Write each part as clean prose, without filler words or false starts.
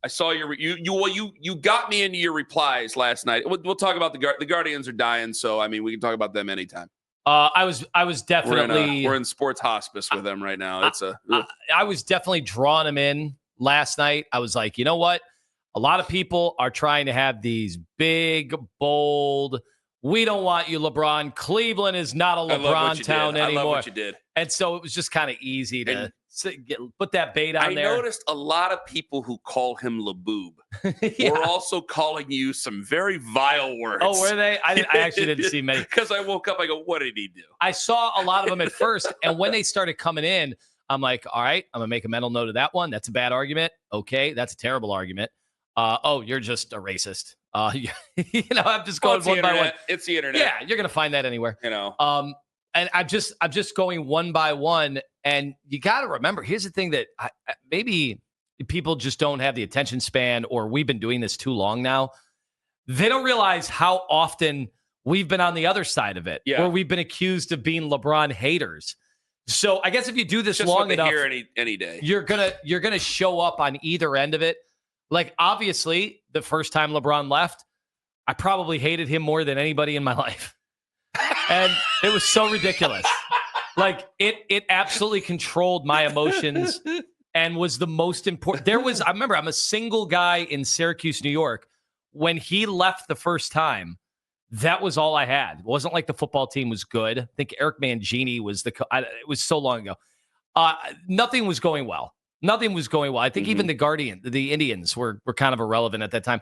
I saw you got me into your replies last night. We'll talk about the Guardians are dying, so I mean we can talk about them anytime. I was definitely we're in sports hospice with them right now. I was definitely drawing them in last night. I was like, you know what? A lot of people are trying to have these big, bold. We don't want you, LeBron. Cleveland is not a LeBron town anymore. I love what you did. And so it was just kind of easy to put that bait on there. I noticed a lot of people who call him LeBoob were also calling you some very vile words. Oh, were they? I actually didn't see many. Because I woke up, I go, what did he do? I saw a lot of them at first. And when they started coming in, I'm like, all right, I'm going to make a mental note of that one. That's a bad argument. Okay, that's a terrible argument. You're just a racist. I'm just going one by one. It's the internet. Yeah, you're going to find that anywhere. And I'm just going one by one. And you got to remember, here's the thing that maybe people just don't have the attention span, or we've been doing this too long now. They don't realize how often we've been on the other side of it, where we've been accused of being LeBron haters. So I guess if you do this just long enough, any day, you're gonna show up on either end of it. Like, obviously, the first time LeBron left, I probably hated him more than anybody in my life. And it was so ridiculous. Like, it absolutely controlled my emotions and was the most important. I remember I'm a single guy in Syracuse, New York. When he left the first time, that was all I had. It wasn't like the football team was good. I think Eric Mangini was it was so long ago. Nothing was going well. Nothing was going well. I think even the Indians were kind of irrelevant at that time.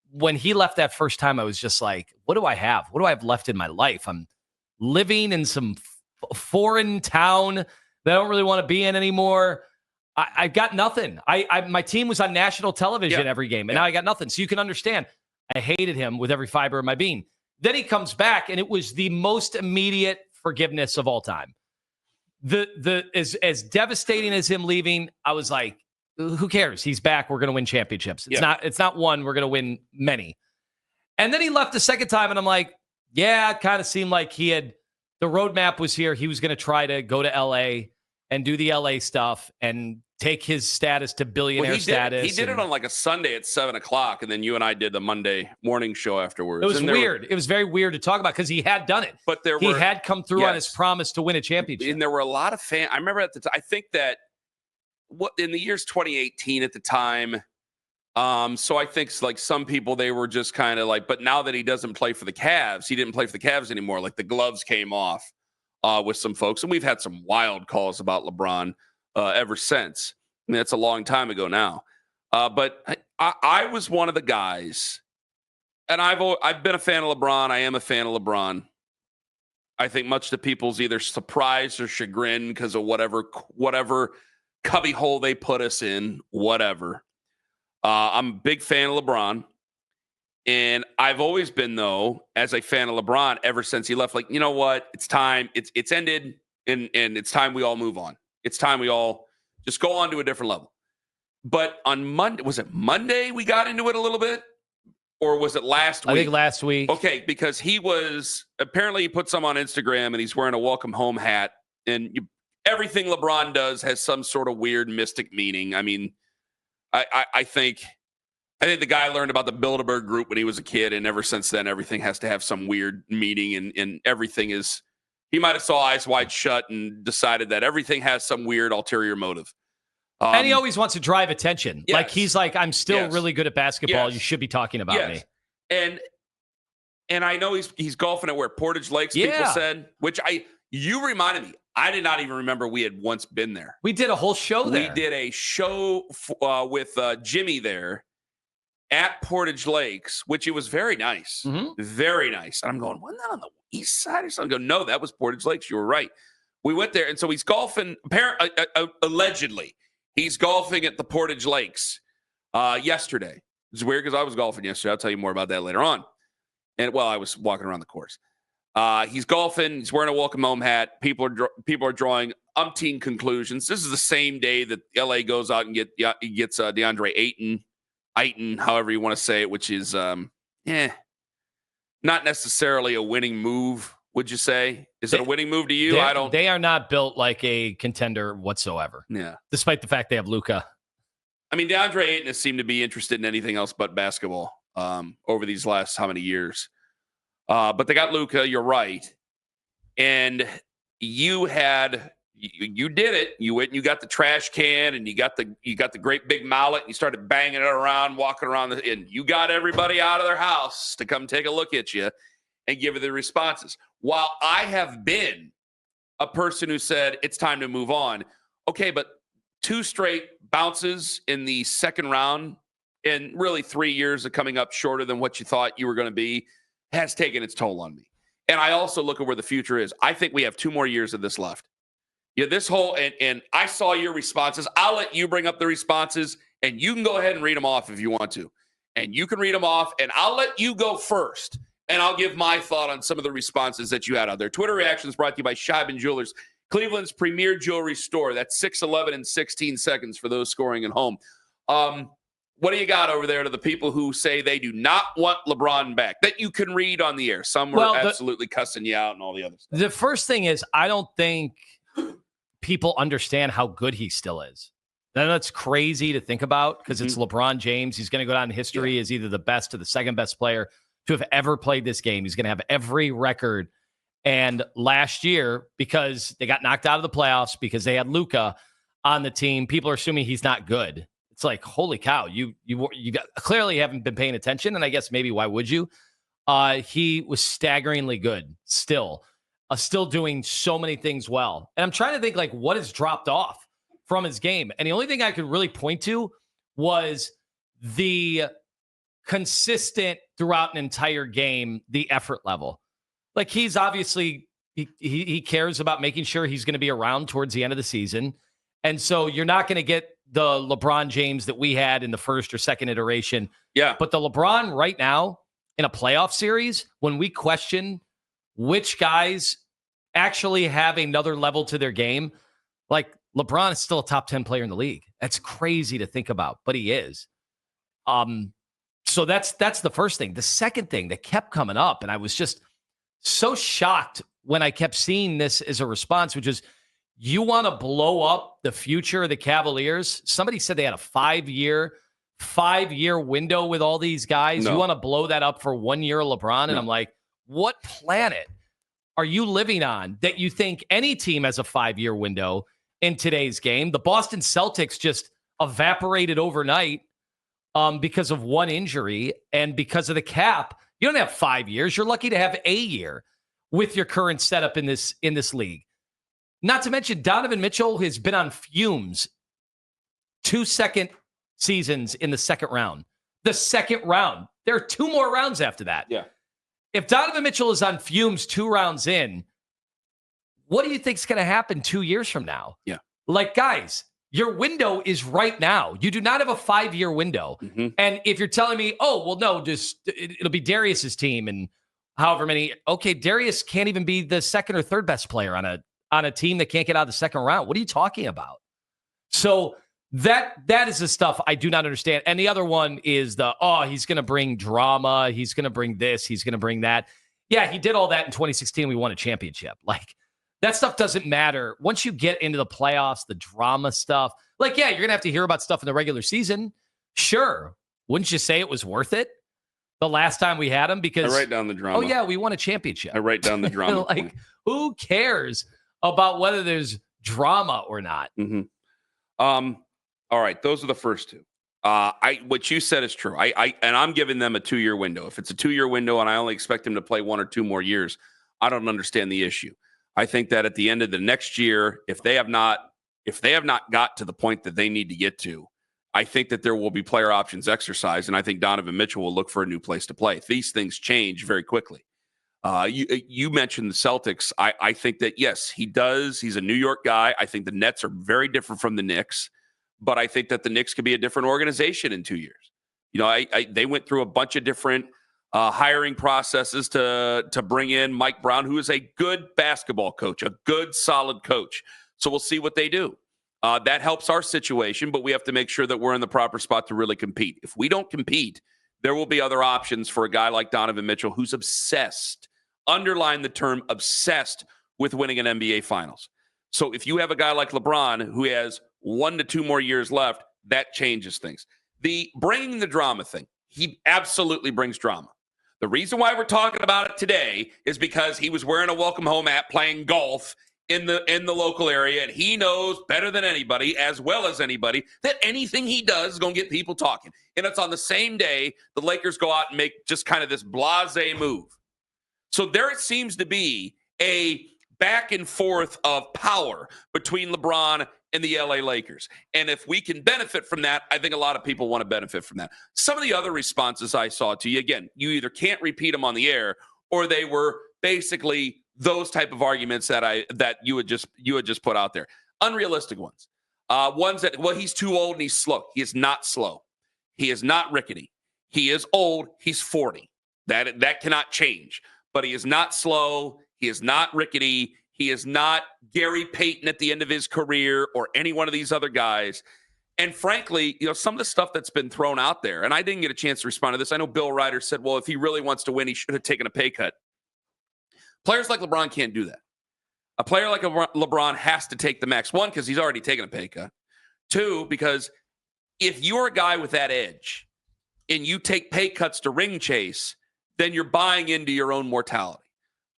When he left that first time, I was just like, what do I have? What do I have left in my life? I'm living in some foreign town that I don't really want to be in anymore. I got nothing. My team was on national television every game, and now I got nothing. So you can understand. I hated him with every fiber of my being. Then he comes back, and it was the most immediate forgiveness of all time. As devastating as him leaving, I was like, who cares? He's back. We're going to win championships. It's not one. We're going to win many. And then he left the second time, and I'm like, yeah, it kind of seemed like the roadmap was here. He was going to try to go to LA and do the LA stuff and take his status to billionaire status. He did it on like a Sunday at 7:00, and then you and I did the Monday morning show afterwards. It was weird. It was very weird to talk about because he had done it. But he had come through on his promise to win a championship. And there were a lot of fans. I remember at the time, I think that in the years 2018 at the time. So I think like some people, they were just kind of like, but now that he doesn't play for the Cavs, he didn't play for the Cavs anymore. Like the gloves came off with some folks. And we've had some wild calls about LeBron ever since. I mean, that's a long time ago now. But I was one of the guys, and I've been a fan of LeBron. I am a fan of LeBron. I think much to people's either surprise or chagrin because of whatever cubbyhole they put us in, whatever. I'm a big fan of LeBron. And I've always been, though, as a fan of LeBron ever since he left, like, you know what? It's time. It's ended, and it's time we all move on. It's time we all just go on to a different level. But on Monday, was it Monday we got into it a little bit? Or was it last week? I think last week. Okay, because he put some on Instagram, and he's wearing a welcome home hat. And everything LeBron does has some sort of weird mystic meaning. I mean, I think the guy learned about the Bilderberg group when he was a kid, and ever since then, everything has to have some weird meaning, and everything is. He might have saw Eyes Wide Shut and decided that everything has some weird ulterior motive. And he always wants to drive attention. Yes. Like he's like, I'm still really good at basketball. Yes. You should be talking about me. And I know he's golfing at where Portage Lakes. People said, you reminded me. I did not even remember we had once been there. We did a whole show there. We did a show with Jimmy there at Portage Lakes, which it was very nice. Mm-hmm. Very nice. And I'm going, wasn't that on the east side or something? I go, no, that was Portage Lakes. You were right. We went there. And so he's golfing, allegedly. He's golfing at the Portage Lakes yesterday. It's weird because I was golfing yesterday. I'll tell you more about that later on. And, I was walking around the course. He's golfing. He's wearing a welcome home hat. People are drawing umpteen conclusions. This is the same day that LA goes out and gets DeAndre Ayton, however you want to say it, which is not necessarily a winning move. Would you say? Is it a winning move to you? They are not built like a contender whatsoever. Yeah, despite the fact they have Luka. I mean, DeAndre Ayton has seemed to be interested in anything else but basketball over these last how many years. But they got Luka, you're right. And you did it. You went and you got the trash can and you got the great big mallet and you started banging it around, walking around, and you got everybody out of their house to come take a look at you and give you the responses. While I have been a person who said it's time to move on, okay, but 2 straight bounces in the second round and really 3 years of coming up shorter than what you thought you were going to be has taken its toll on me. And I also look at where the future is. I think we have 2 more years of this left. Yeah, this whole, and I saw your responses. I'll let you bring up the responses, and you can go ahead and read them off if you want to. And you can read them off, and I'll let you go first, and I'll give my thought on some of the responses that you had out there. Twitter reactions brought to you by Scheibin Jewelers, Cleveland's premier jewelry store. That's 6'11" and 16 seconds for those scoring at home. What do you got over there to the people who say they do not want LeBron back, that you can read on the air? Some were absolutely cussing you out and all the other stuff. The first thing is, I don't think people understand how good he still is. That's crazy to think about because it's LeBron James. He's going to go down in history as either the best or the second best player to have ever played this game. He's going to have every record. And last year, because they got knocked out of the playoffs because they had Luka on the team, people are assuming he's not good. It's like, holy cow, you clearly haven't been paying attention, and I guess maybe why would you? He was staggeringly good still doing so many things well. And I'm trying to think, like, what has dropped off from his game? And the only thing I could really point to was the consistent throughout an entire game, the effort level. Like, he's obviously, he cares about making sure he's going to be around towards the end of the season. And so you're not going to get the LeBron James that we had in the first or second iteration. Yeah. But the LeBron right now in a playoff series, when we question which guys actually have another level to their game, like LeBron is still a top 10 player in the league. That's crazy to think about, but he is. So that's the first thing. The second thing that kept coming up, and I was just so shocked when I kept seeing this as a response, which is, you want to blow up the future of the Cavaliers? Somebody said they had a 5-year window with all these guys. No. You want to blow that up for 1 year of LeBron? And I'm like, what planet are you living on that you think any team has a 5-year window in today's game? The Boston Celtics just evaporated overnight because of one injury and because of the cap. You don't have 5 years. You're lucky to have a year with your current setup in this league. Not to mention, Donovan Mitchell has been on fumes 2 second seasons in the second round. The second round. There are 2 more rounds after that. Yeah. If Donovan Mitchell is on fumes 2 rounds in, what do you think is going to happen 2 years from now? Yeah. Like, guys, your window is right now. You do not have a 5-year window. Mm-hmm. And if you're telling me, oh, well, no, just it'll be Darius's team and however many. Okay, Darius can't even be the second or third best player on a team that can't get out of the second round. What are you talking about? So that is the stuff I do not understand. And the other one is he's going to bring drama. He's going to bring this. He's going to bring that. Yeah, he did all that in 2016. We won a championship. Like, that stuff doesn't matter. Once you get into the playoffs, the drama stuff, like, yeah, you're going to have to hear about stuff in the regular season. Sure. Wouldn't you say it was worth it the last time we had him? Because I write down the drama. Oh, yeah, we won a championship. I write down the drama. Like, who cares about whether there's drama or not? Mm-hmm. All right, those are the first 2. What you said is true. I'm giving them a 2-year window. If it's a 2-year window and I only expect them to play 1 or 2 more years, I don't understand the issue. I think that at the end of the next year, if they have not got to the point that they need to get to, I think that there will be player options exercised, and I think Donovan Mitchell will look for a new place to play. These things change very quickly. You mentioned the Celtics. I think that, yes, he does. He's a New York guy. I think the Nets are very different from the Knicks, but I think that the Knicks could be a different organization in 2 years. You know, they went through a bunch of different hiring processes to bring in Mike Brown, who is a good basketball coach, a good, solid coach. So we'll see what they do. That helps our situation, but we have to make sure that we're in the proper spot to really compete. If we don't compete, there will be other options for a guy like Donovan Mitchell, who's obsessed, underline the term obsessed, with winning an NBA Finals. So if you have a guy like LeBron who has 1 to 2 more years left, that changes things. The bringing the drama thing, he absolutely brings drama. The reason why we're talking about it today is because he was wearing a welcome home hat playing golf in the local area, and he knows better than anybody, as well as anybody, that anything he does is going to get people talking. And it's on the same day the Lakers go out and make just kind of this blasé move. So there it seems to be a back and forth of power between LeBron and the LA Lakers. And if we can benefit from that, I think a lot of people want to benefit from that. Some of the other responses I saw to you, again, you either can't repeat them on the air, or they were basically those type of arguments that you had just put out there. Unrealistic ones. Ones that, well, he's too old and he's slow. He is not slow. He is not rickety. He is old. He's 40. That cannot change. But he is not slow. He is not rickety. He is not Gary Payton at the end of his career or any one of these other guys. And frankly, some of the stuff that's been thrown out there, and I didn't get a chance to respond to this. I know Bill Ryder said, well, if he really wants to win, he should have taken a pay cut. Players like LeBron can't do that. A player like LeBron has to take the max. One, because he's already taken a pay cut. Two, because if you're a guy with that edge and you take pay cuts to ring chase, then you're buying into your own mortality.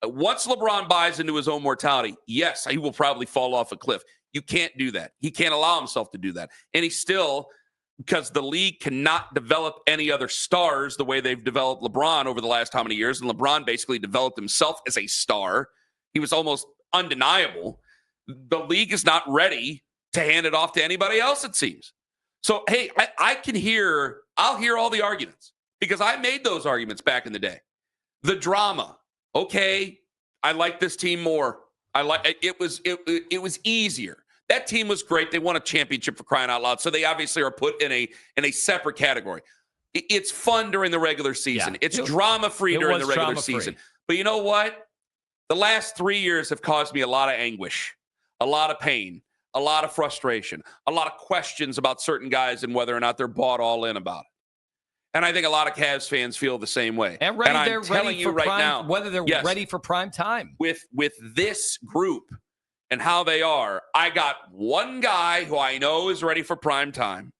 Once LeBron buys into his own mortality, yes, he will probably fall off a cliff. You can't do that. He can't allow himself to do that. And he still, because the league cannot develop any other stars the way they've developed LeBron over the last how many years, and LeBron basically developed himself as a star. He was almost undeniable. The league is not ready to hand it off to anybody else, it seems. So, hey, I'll hear all the arguments because I made those arguments back in the day. The drama. Okay, I like this team more. It was easier. That team was great. They won a championship, for crying out loud. So they obviously are put in a separate category. It's fun during the regular season. Yeah, it's drama-free during the regular season. But you know what? The last 3 years have caused me a lot of anguish, a lot of pain, a lot of frustration, a lot of questions about certain guys and whether or not they're bought all in about it. And I think a lot of Cavs fans feel the same way. And they're ready for prime, now, whether they're ready for prime time. With this group and how they are, I got one guy who I know is ready for prime time.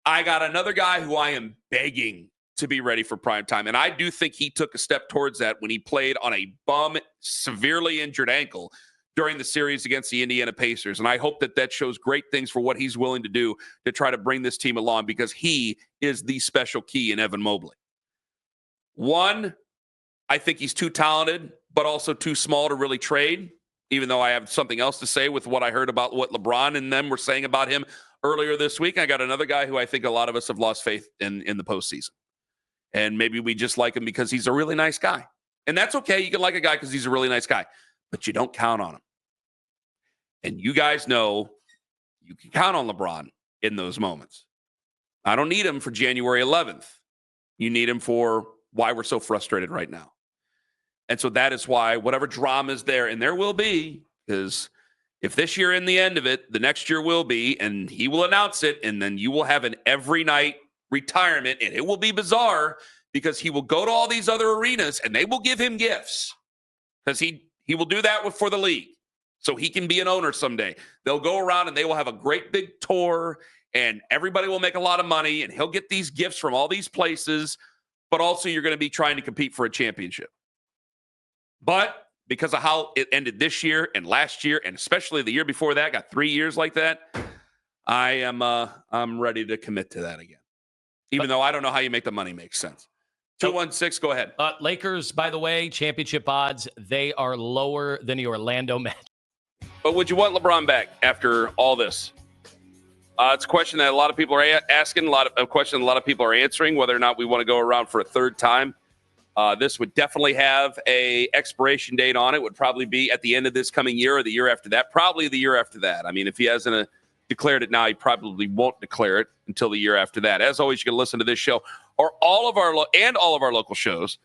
I got another guy who I am begging to be ready for prime time. And I do think he took a step towards that when he played on a bum, severely injured ankle during the series against the Indiana Pacers. And I hope that shows great things for what he's willing to do to try to bring this team along, because he is the special key in Evan Mobley. One, I think he's too talented, but also too small to really trade, even though I have something else to say with what I heard about what LeBron and them were saying about him earlier this week. I got another guy who I think a lot of us have lost faith in the postseason. And maybe we just like him because he's a really nice guy. And that's okay. You can like a guy because he's a really nice guy, but you don't count on him. And you guys know you can count on LeBron in those moments. I don't need him for January 11th. You need him for why we're so frustrated right now. And so that is why whatever drama is there, and there will be, because if this year in the end of it, the next year will be, and he will announce it, and then you will have an every night retirement, and it will be bizarre because he will go to all these other arenas and they will give him gifts because he will do that for the league. So he can be an owner someday. They'll go around and they will have a great big tour and everybody will make a lot of money and he'll get these gifts from all these places, but also you're going to be trying to compete for a championship. But because of how it ended this year and last year, and especially the year before that, got 3 years like that, I'm ready to commit to that again. Even though I don't know how you make the money make sense. 216, go ahead. Lakers, by the way, championship odds, they are lower than the Orlando Magic. But would you want LeBron back after all this? It's a question that a lot of people are asking, a question a lot of people are answering, whether or not we want to go around for a third time. This would definitely have a expiration date on it. Would probably be at the end of this coming year or the year after that. Probably the year after that. I mean, if he hasn't declared it now, he probably won't declare it until the year after that. As always, you can listen to this show or all of our local shows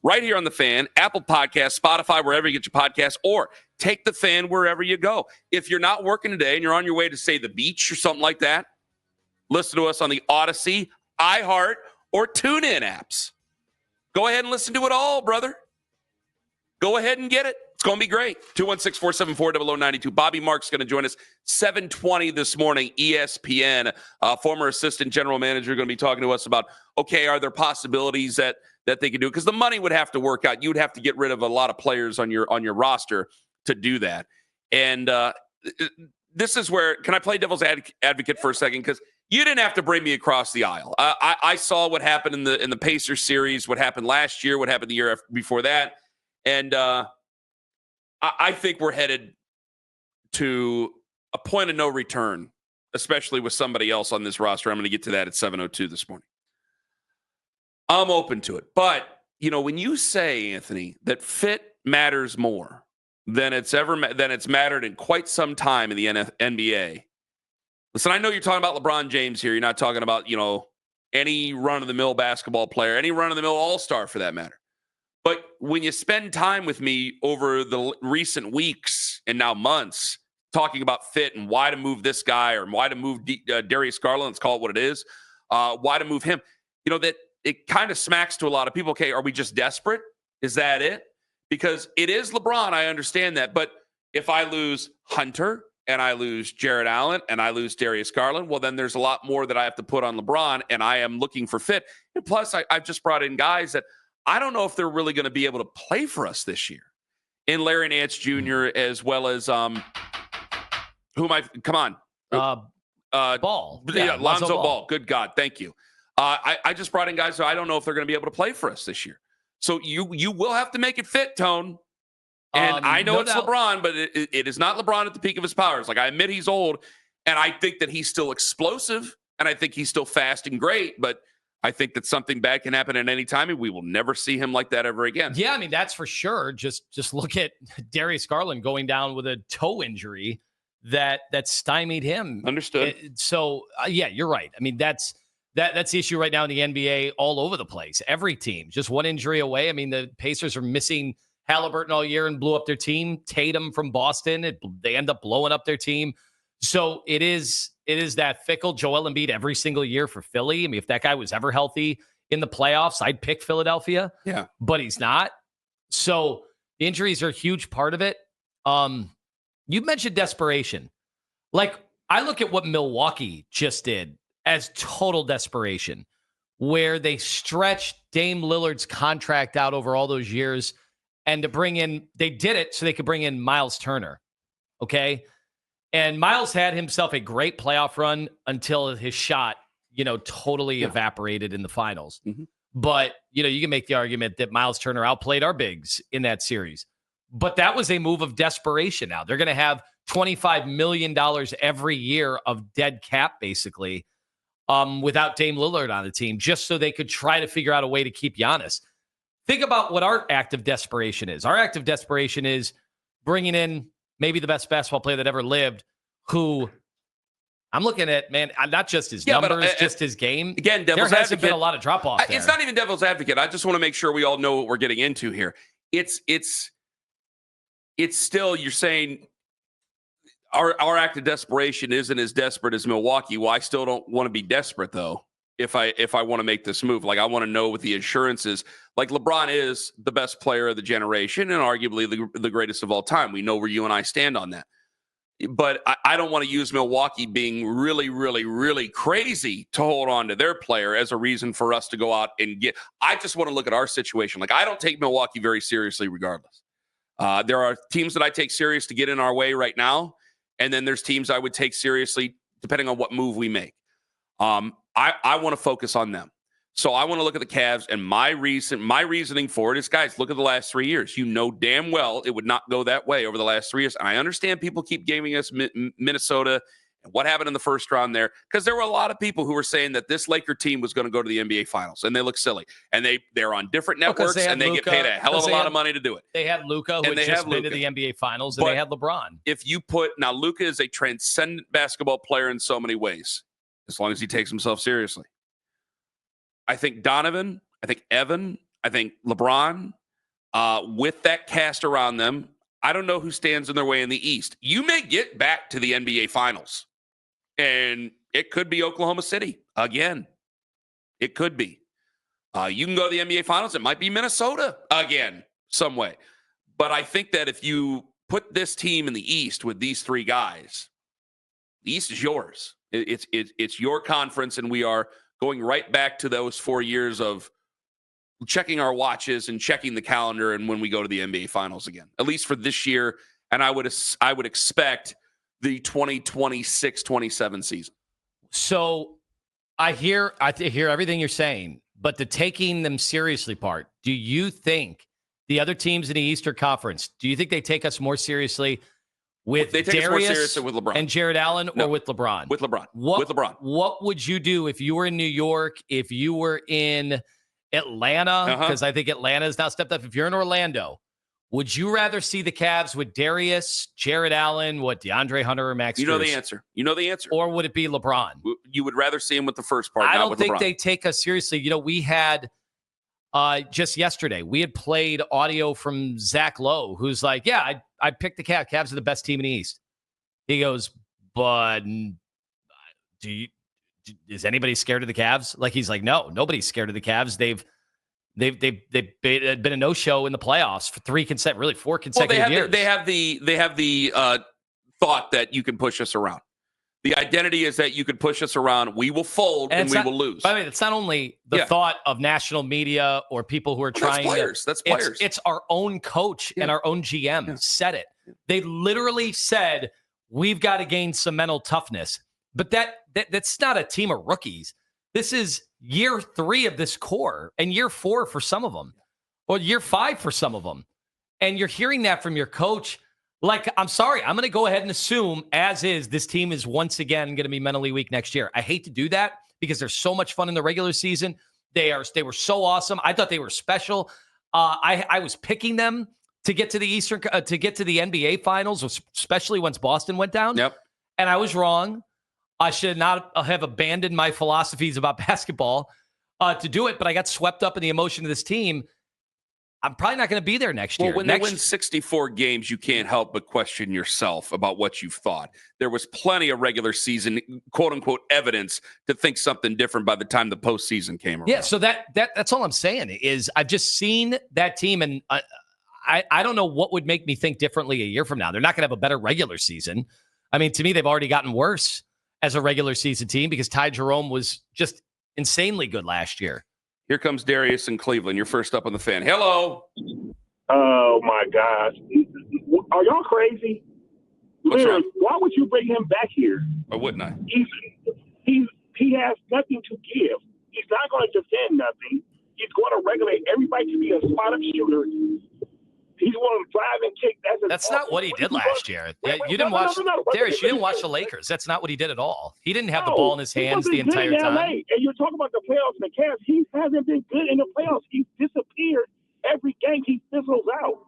right here on The Fan, Apple Podcasts, Spotify, wherever you get your podcasts, or take The Fan wherever you go. If you're not working today and you're on your way to, say, the beach or something like that, listen to us on the Odyssey, iHeart, or TuneIn apps. Go ahead and listen to it all, brother. Go ahead and get it It's going to be great. 216-474-0092. Bobby Mark's going to join us 7:20 this morning, ESPN. Former assistant general manager going to be talking to us about, okay, are there possibilities that they can do? Because the money would have to work out. You would have to get rid of a lot of players on your roster to do that. And this is where, can I play devil's advocate for a second? Because you didn't have to bring me across the aisle. I saw what happened in the Pacers series, what happened last year, what happened the year before that. And I think we're headed to a point of no return, especially with somebody else on this roster. I'm going to get to that at 7:02 this morning. I'm open to it. But, when you say, Anthony, that fit matters more than it's mattered in quite some time in the NBA. Listen, I know you're talking about LeBron James here. You're not talking about, any run-of-the-mill basketball player, any run-of-the-mill all-star for that matter. But when you spend time with me over the recent weeks and now months talking about fit and why to move this guy or why to move Darius Garland, let's call it what it is, why to move him, that it kind of smacks to a lot of people, okay, are we just desperate? Is that it? Because it is LeBron, I understand that. But if I lose Hunter and I lose Jarrett Allen and I lose Darius Garland, well, then there's a lot more that I have to put on LeBron, and I am looking for fit. And plus, I've just brought in guys that I don't know if they're really going to be able to play for us this year. In Larry Nance Jr. as well as Come on. Ball. Yeah, Lonzo Ball. Good God. Thank you. I just brought in guys who I don't know if they're going to be able to play for us this year. So you will have to make it fit, Tone. And I know it's LeBron, but it is not LeBron at the peak of his powers. Like, I admit he's old, and I think that he's still explosive, and I think he's still fast and great, but I think that something bad can happen at any time, and we will never see him like that ever again. Yeah, I mean, that's for sure. Just look at Darius Garland going down with a toe injury that stymied him. Understood. So, yeah, you're right. I mean, that's the issue right now in the NBA all over the place. Every team, just one injury away. I mean, the Pacers are missing Halliburton all year and blew up their team. Tatum from Boston, they end up blowing up their team. So it is that fickle. Joel Embiid every single year for Philly. I mean, if that guy was ever healthy in the playoffs, I'd pick Philadelphia. Yeah. But he's not. So the injuries are a huge part of it. You mentioned desperation. Like, I look at what Milwaukee just did as total desperation, where they stretched Dame Lillard's contract out over all those years, and they did it so they could bring in Miles Turner. Okay. And Miles had himself a great playoff run until his shot, totally evaporated in the finals. Mm-hmm. But, you can make the argument that Miles Turner outplayed our bigs in that series. But that was a move of desperation now. They're going to have $25 million every year of dead cap, basically, without Dame Lillard on the team, just so they could try to figure out a way to keep Giannis. Think about what our act of desperation is. Our act of desperation is bringing in maybe the best basketball player that ever lived, who I'm looking at, man, not just his numbers, just his game. Again, devil's there hasn't advocate. been a lot of drop-off there. It's not even devil's advocate. I just want to make sure we all know what we're getting into here. It's still, you're saying our act of desperation isn't as desperate as Milwaukee. Well, I still don't want to be desperate, though, if I want to make this move. Like, I want to know what the assurances. Like, LeBron is the best player of the generation and arguably the greatest of all time. We know where you and I stand on that. But I don't want to use Milwaukee being really, really, really crazy to hold on to their player as a reason for us to go out and get. I just want to look at our situation. Like, I don't take Milwaukee very seriously regardless. There are teams that I take serious to get in our way right now. And then there's teams I would take seriously depending on what move we make. I want to focus on them. So I want to look at the Cavs, and my reasoning for it is, guys, look at the last 3 years. You know damn well it would not go that way over the last 3 years. And I understand people keep giving us Minnesota and what happened in the first round there, because there were a lot of people who were saying that this Laker team was going to go to the NBA Finals, and they look silly. And they're on different networks, and they get paid a hell of a lot of money to do it. They had Luka, who had just been to the NBA Finals, and they had LeBron. Now Luka is a transcendent basketball player in so many ways, as long as he takes himself seriously. I think Donovan, I think Evan, I think LeBron, with that cast around them, I don't know who stands in their way in the East. You may get back to the NBA Finals, and it could be Oklahoma City again. It could be. You can go to the NBA Finals. It might be Minnesota again, some way. But I think that if you put this team in the East with these three guys, the East is yours. It's your conference, and we are going right back to those 4 years of checking our watches and checking the calendar and when we go to the NBA Finals again, at least for this year. And I would expect the 2026-27 season. So I hear everything you're saying, but the taking them seriously part, do you think the other teams in the Eastern Conference, do you think they take us more seriously with they take Darius us more seriously with LeBron and Jared Allen, or with LeBron? With LeBron. With LeBron. What would you do if you were in New York, if you were in Atlanta? Because I think Atlanta has now stepped up. If you're in Orlando, would you rather see the Cavs with Darius, Jared Allen, DeAndre Hunter, or Max? You know the answer. Or would it be LeBron? You would rather see him with the first part. I not don't with think LeBron. they take us seriously. We had just yesterday, we had played audio from Zach Lowe, who's like, yeah, I picked the Cavs. Cavs are the best team in the East. He goes, but is anybody scared of the Cavs? Like, he's like, no, nobody's scared of the Cavs. They've been a no-show in the playoffs for four consecutive years. They have the thought that you can push us around. The identity is that you could push us around. We will fold and we will lose. By the way, it's not only the thought of national media or people who are trying. That's players. It's our own coach and our own GM said it. They literally said, we've got to gain some mental toughness. But that's not a team of rookies. This is year 3 of this core and year 4 for some of them, or year 5 for some of them. And you're hearing that from your coach. Like, I'm sorry, I'm going to go ahead and assume, as is, this team is once again going to be mentally weak next year. I hate to do that because they're so much fun in the regular season. They were so awesome. I thought they were special. I was picking them to get to the to get to the NBA Finals, especially once Boston went down. Yep. And I was wrong. I should not have abandoned my philosophies about basketball to do it, but I got swept up in the emotion of this team. I'm probably not going to be there next year. When they win 64 games, you can't help but question yourself about what you've thought. There was plenty of regular season, quote unquote, evidence to think something different by the time the postseason came around. Yeah, so that's all I'm saying is I've just seen that team, and I don't know what would make me think differently a year from now. They're not going to have a better regular season. I mean, to me, they've already gotten worse as a regular season team because Ty Jerome was just insanely good last year. Here comes Darius in Cleveland. You're first up on the Fan. Hello. Oh, my gosh. Are y'all crazy? What's wrong? Why would you bring him back here? Or wouldn't I? He has nothing to give. He's not going to defend nothing. He's going to regulate everybody to be a spot-up shooter. He's going to drive and kick. That's not what he did last year. You didn't watch Darius. You didn't watch the Lakers. That's not what he did at all. He didn't have the ball in his hands the entire time. And you're talking about the playoffs and the Cavs. He hasn't been good in the playoffs. He's disappeared every game. He fizzles out.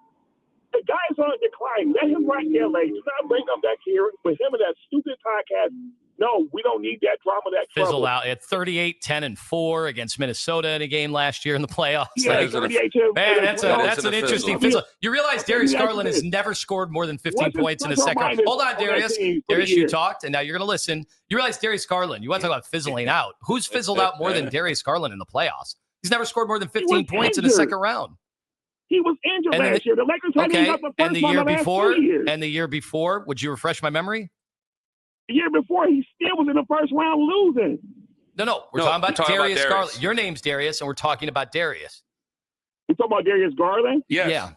The guy's on a decline. Let him rock LA. Do not bring him back here with him and that stupid podcast. No, we don't need that drama, that fizzle trouble. out at 38, 10-4 against Minnesota in a game last year in the playoffs. Yeah, that's an interesting fizzle. You realize Darius Garland has never scored more than 15 points in a second round. Hold on, Darius. Darius, you talked, and now you're going to listen. You realize Darius Garland, you want to talk about fizzling out. Who's fizzled out more than Darius Garland in the playoffs? He's never scored more than 15 points in a second round. He was injured last year. The Lakers hadn't got the first one the last 2 years. And the year before, would you refresh my memory? The year before, he still was in the first round losing. No. We're talking about Darius Garland. Your name's Darius, and we're talking about Darius. You're talking about Darius Garland? Yes. Yeah.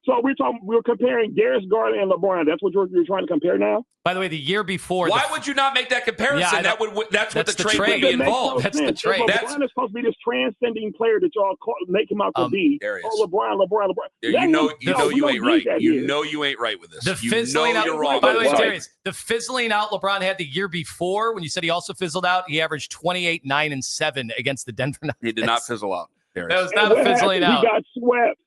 So we're comparing Darius Garland and LeBron. That's what you're trying to compare now? By the way, the year before. Why would you not make that comparison? Yeah, that's what the trade would be involved. That's the trade. LeBron is supposed to be this transcending player that y'all make him out to be. Darius. Oh, LeBron. You know you ain't right. You know you ain't right with this. The fizzling out. You're wrong. By the way, Darius, the fizzling out LeBron had the year before when you said he also fizzled out. He averaged 28, 9, and 7 against the Denver Nuggets. He did not fizzle out. Darius. That was not a fizzling out. He got swept.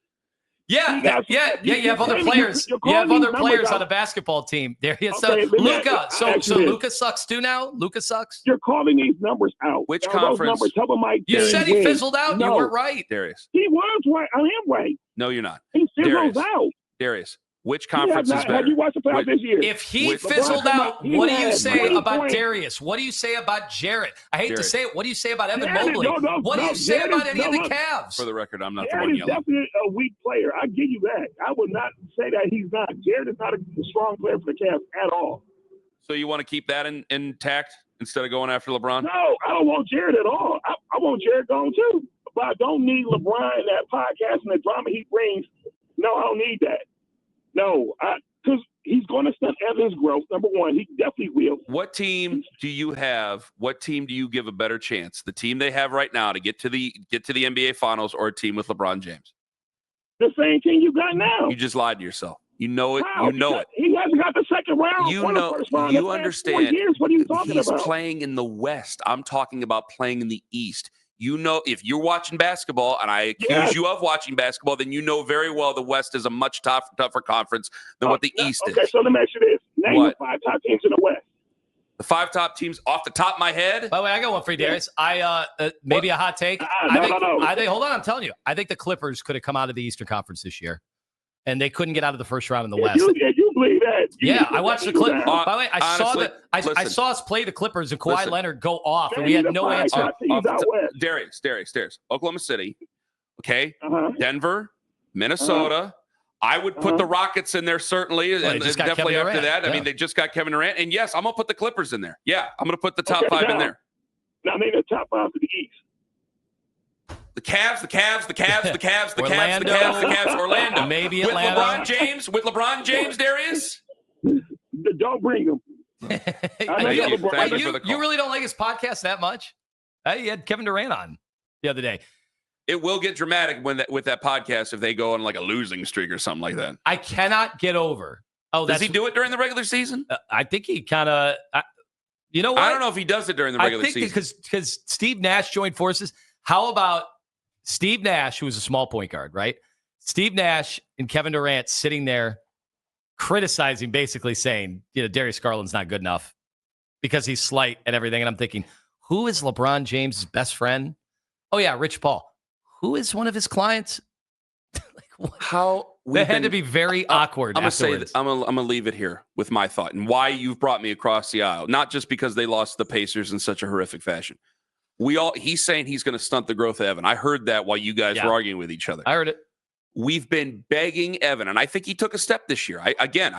Yeah. You have other players. You have other players on a basketball team. There he is. Okay, Luka. So Luka sucks too now? Luka sucks? You're calling these numbers out. Which conference? You said he fizzled out. No. You weren't right. Darius. He was right. I am right. No, you're not. He fizzles out. Darius. Which conference is better? Have you watched the playoffs this year? If he With fizzled out, he what do you had say 20 about points. Darius? What do you say about Jarrett? I hate to Jared. say it. What do you say about Evan Jared, Mobley? no, What do you say Jared about is- any of the look, Cavs? For the record, I'm not the Jared one is yelling. definitely a weak player. I give you that. I would not say that he's not. Jared is not a strong player for the Cavs at all. So you want to keep that intact instead of going after LeBron? No, I don't want Jared at all. I want Jared gone too. But I don't need LeBron and that podcast and the drama he brings. No, I don't need that. No, because he's going to stunt Evans' growth. Number one, he definitely will. What team do you have? What team do you give a better chance? The team they have right now to get to the NBA Finals, or a team with LeBron James? The same team you got now. You just lied to yourself. You know it. How? You know it. He hasn't got the second round. You or the know. first round You in the past 4 understand. years. What are you talking He's about? playing in the West. I'm talking about playing in the East. You know, if you're watching basketball, and I accuse you of watching basketball, then you know very well the West is a much tougher conference than what the East is. Okay, so let me ask you this. Name What? the 5 top teams in the West. The 5 top teams off the top of my head. By the way, I got one for you, Darius. Maybe a hot take. No. I think. Hold on, I'm telling you. I think the Clippers could have come out of the Eastern Conference this year, and they couldn't get out of the first round in the West. You believe that? I watched the Clippers. By the way, Honestly, I listen. saw us play the Clippers and Kawhi Listen. Leonard go off, and Yeah, we had he's no a five answer. top teams out west. Darius. Oklahoma City. Okay. Uh-huh. Denver, Minnesota. I would put the Rockets in there, certainly, Well, they and just got definitely Kevin after Durant. that. I Yeah. mean, they just got Kevin Durant. And yes, I'm going to put the Clippers in there. Yeah, I'm going to put the top Okay, 5 in now- there. Now name the top 5 to the East. The Cavs, Orlando. Orlando. Maybe with Atlanta. LeBron James, Darius. Don't bring them. Thank you for the call. You really don't like his podcast that much? He had Kevin Durant on the other day. It will get dramatic with that podcast if they go on like a losing streak or something like that. I cannot get over. Does he do it during the regular season? I think he kind of. You know what? I don't know if he does it during the regular season. because Steve Nash joined forces. How about Steve Nash, who was a small point guard, right? Steve Nash and Kevin Durant sitting there criticizing, basically saying, Darius Garland's not good enough because he's slight and everything. And I'm thinking, who is LeBron James' best friend? Oh, yeah, Rich Paul. Who is one of his clients? That had to be very awkward. I'm gonna say that. I'm gonna leave it here with my thought and why you've brought me across the aisle. Not just because they lost the Pacers in such a horrific fashion. He's saying he's going to stunt the growth of Evan. I heard that while you guys were arguing with each other. I heard it. We've been begging Evan, and I think he took a step this year.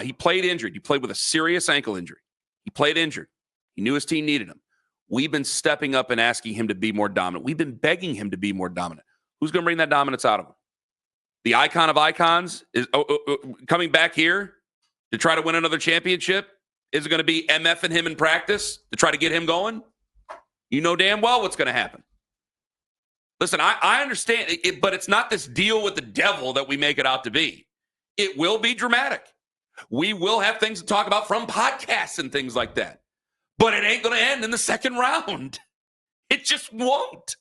He played injured. He played with a serious ankle injury. He played injured. He knew his team needed him. We've been stepping up and asking him to be more dominant. We've been begging him to be more dominant. Who's going to bring that dominance out of him? The icon of icons is coming back here to try to win another championship. Is it going to be MFing him in practice to try to get him going? You know damn well what's going to happen. Listen, I understand it, but it's not this deal with the devil that we make it out to be. It will be dramatic. We will have things to talk about from podcasts and things like that. But it ain't going to end in the second round. It just won't.